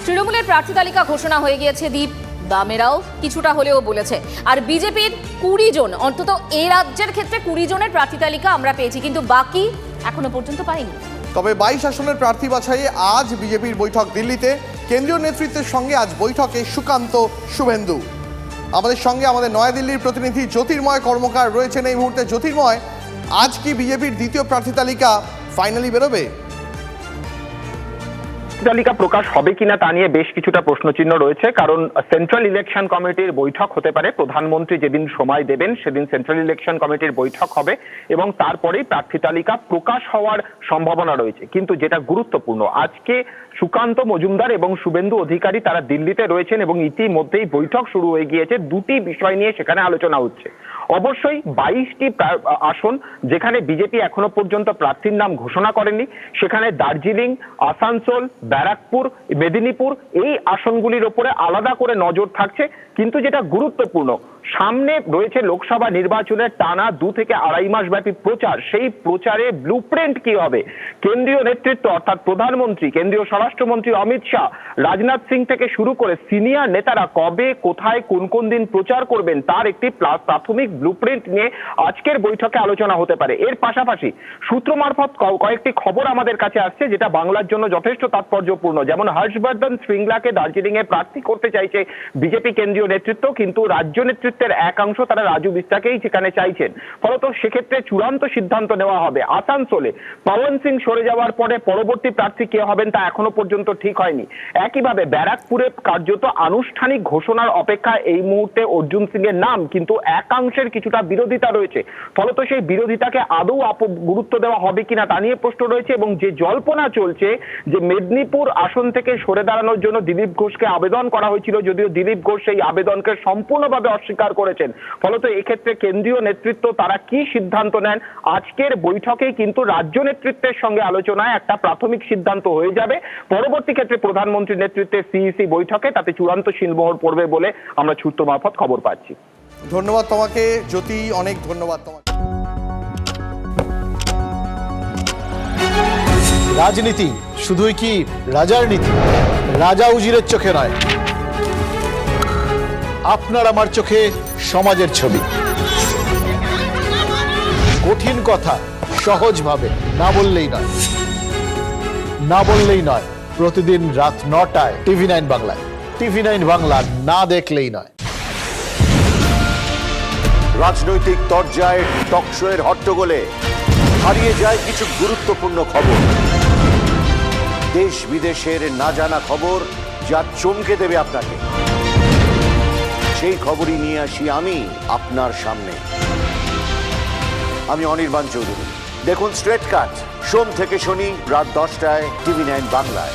তৃণমূলের প্রার্থী তালিকা ঘোষণা হয়ে গিয়েছে দীপ দামেরাও কিছুটা হলেও বলেছে। আর বিজেপির 20 জন, অন্তত এই রাজ্যের ক্ষেত্রে 20 জনের প্রার্থী তালিকা আমরা পেয়েছি, কিন্তু বাকি এখনো পর্যন্ত পাইনি। তবে 22 আসনের প্রার্থী বাছাইয়ে আজ বিজেপির বৈঠক দিল্লিতে। কেন্দ্রীয় নেতৃত্বের সঙ্গে আজ বৈঠকে সুকান্ত, শুভেন্দু। আমাদের সঙ্গে আমাদের নয়াদিল্লির প্রতিনিধি জ্যোতির্ময় কর্মকার রয়েছেন এই মুহূর্তে। জ্যোতির্ময়, আজ কি বিজেপির দ্বিতীয় প্রার্থী তালিকা ফাইনালি বেরোবে? তালিকা প্রকাশ হবে কিনা তা নিয়ে বেশ কিছুটা প্রশ্নচিহ্ন রয়েছে, কারণ সেন্ট্রাল ইলেকশন কমিটির বৈঠক হতে পারে। প্রধানমন্ত্রী যেদিন সময় দেবেন সেদিন সেন্ট্রাল ইলেকশন কমিটির বৈঠক হবে এবং তারপরেই প্রার্থী তালিকা প্রকাশ হওয়ার সম্ভাবনা রয়েছে। কিন্তু যেটা গুরুত্বপূর্ণ, আজকে সুকান্ত মজুমদার এবং শুভেন্দু অধিকারী তারা দিল্লিতে রয়েছেন এবং ইতিমধ্যেই বৈঠক শুরু হয়ে গিয়েছে। দুটি বিষয় নিয়ে সেখানে আলোচনা হচ্ছে। অবশ্যই 22টি আসন যেখানে বিজেপি এখনো পর্যন্ত প্রার্থীর নাম ঘোষণা করেনি, সেখানে দার্জিলিং, আসানসোল, ব্যারাকপুর, মেদিনীপুর এই আসনগুলির ওপরে আলাদা করে নজর থাকছে। কিন্তু যেটা গুরুত্বপূর্ণ, সামনে রয়েছে লোকসভা নির্বাচনের টানা 2 থেকে 2.5 মাস ব্যাপী প্রচার। সেই প্রচারে ব্লুপ্রিন্ট কি হবে? কেন্দ্রীয় নেতৃত্ব অর্থাৎ প্রধানমন্ত্রী, কেন্দ্রীয় স্বরাষ্ট্রমন্ত্রী অমিত শাহ, রাজনাথ সিং থেকে শুরু করে সিনিয়র নেতারা কবে, কোথায়, কোন কোন দিন প্রচার করবেন তার একটি প্রাথমিক ব্লুপ্রিন্ট নিয়ে আজকের বৈঠকে আলোচনা হতে পারে। এর পাশাপাশি সূত্র মারফত কয়েকটি খবর আমাদের কাছে আসছে যেটা বাংলার জন্য যথেষ্ট তাৎপর্যপূর্ণ। যেমন হর্ষবর্ধন শ্রীংলাকে দার্জিলিং এ প্রার্থী করতে চাইছে বিজেপি কেন্দ্রীয় নেতৃত্ব, কিন্তু রাজ্য নেতৃত্বের একাংশ তারা রাজু বিস্তাকেই সেখানে চাইছেন। ফলত সেক্ষেত্রে চূড়ান্ত সিদ্ধান্ত নেওয়া হবে। আসানসোলে পবন সিং সরে যাওয়ার পরে পরবর্তী প্রার্থী কে হবেন তা এখনো পর্যন্ত ঠিক হয়নি। একইভাবে ব্যারাকপুরে কার্যত আনুষ্ঠানিক ঘোষণার অপেক্ষায় এই মুহূর্তে অর্জুন সিং এর নাম, কিন্তু একাংশের কিছুটা বিরোধিতা রয়েছে। ফলত সেই বিরোধিতাকে আদৌ গুরুত্ব দেওয়া হবে কিনা তা নিয়ে প্রশ্ন রয়েছে। এবং যে জল্পনা চলছে যে মেদিনীপুর আসন থেকে সরে দাঁড়ানোর জন্য দিলীপ ঘোষকে আবেদন করা হয়েছিল, যদিও দিলীপ ঘোষ সেই আবেদনকে সম্পূর্ণভাবে অস্বীকার করেছেন। ফলত এক্ষেত্রে কেন্দ্রীয় নেতৃত্ব তারা কি সিদ্ধান্ত নেন আজকের বৈঠকেই কিন্তু রাজ্য নেতৃত্বের সঙ্গে আলোচনায় একটা প্রাথমিক সিদ্ধান্ত হয়ে যাবে। পরবর্তী ক্ষেত্রে প্রধানমন্ত্রীর নেতৃত্বে সিইসি বৈঠকে তাতে চূড়ান্ত সিলমোহর পড়বে বলে আমরা সূত্র মারফত খবর পাচ্ছি। ধন্যবাদ তোমাকে জ্যোতি, অনেক ধন্যবাদ তোমাকে। রাজনীতি শুধুই কি রাজার নীতি? রাজা উজিরের চোখে নয়, আপনার আমার চোখে সমাজের ছবি। কঠিন কথা সহজভাবে না বললেই নয়, না বললেই নয়। প্রতিদিন রাত 9টায় TV9 বাংলায়। TV9 বাংলা না দেখলেই নয়। রাজনৈতিক তরজায় টকশোয়ের হট্টগোলে হারিয়ে যায় কিছু গুরুত্বপূর্ণ খবর, দেশ বিদেশের না জানা খবর যা চমকে দেবে আপনাকে। সেই খবরই নিয়ে আসি আমি আপনার সামনে। আমি অনির্বাণ চৌধুরী। দেখুন স্ট্রেট কাট সোম থেকে শনি রাত 10টায় TV9 বাংলায়।